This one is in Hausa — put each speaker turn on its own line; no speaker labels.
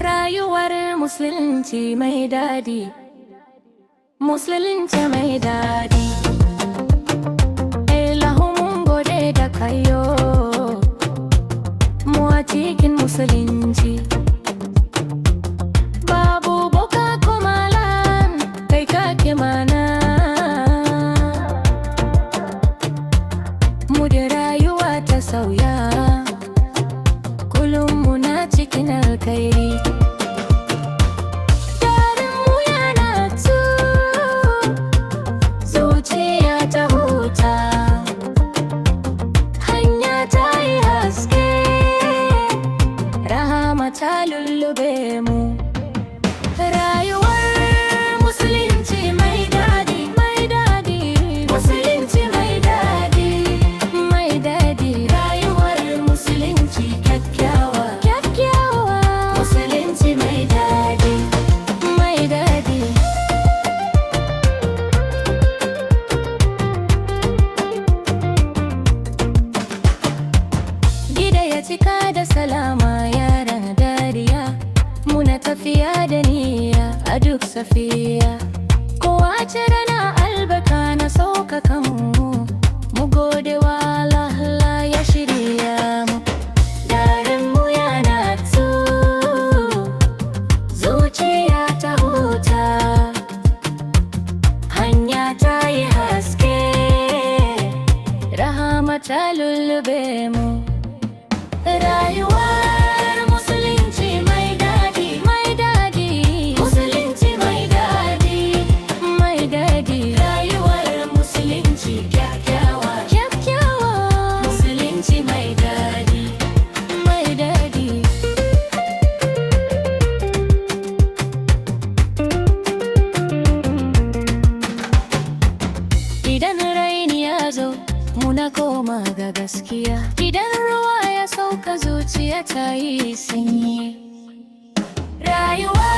Rayuwar musulunci mai daɗi, musulunci mai daɗi. Ilahu mun gode da kayo mu a cikin musulunci. Babu boka ko malam, kai kake mana. Mu da rayuwa ta sauya, kullum muna cikin alkhairi. Ta lullube mu. Rayuwar musulunci mai daɗi, mai daɗi. Musulunci mai daɗi, mai daɗi. Rayuwar musulunci kyakkyawa, kyakkyawa. Musulunci mai daɗi, mai daɗi. Gida ya cika da salama, muna tafiya da niyya a duk safiya. Kowace rana albarka na sauka kanmu, mu gode wa Allah ya shirya mu. Daren mu yana tu, zuciya ta huta, hanya ta yi haske, rahama ta lullube mu. Rayuwa muna koma ga gaskiya. Idan ruwa ya sauka zuciya ta yi sanyi. Rayuwa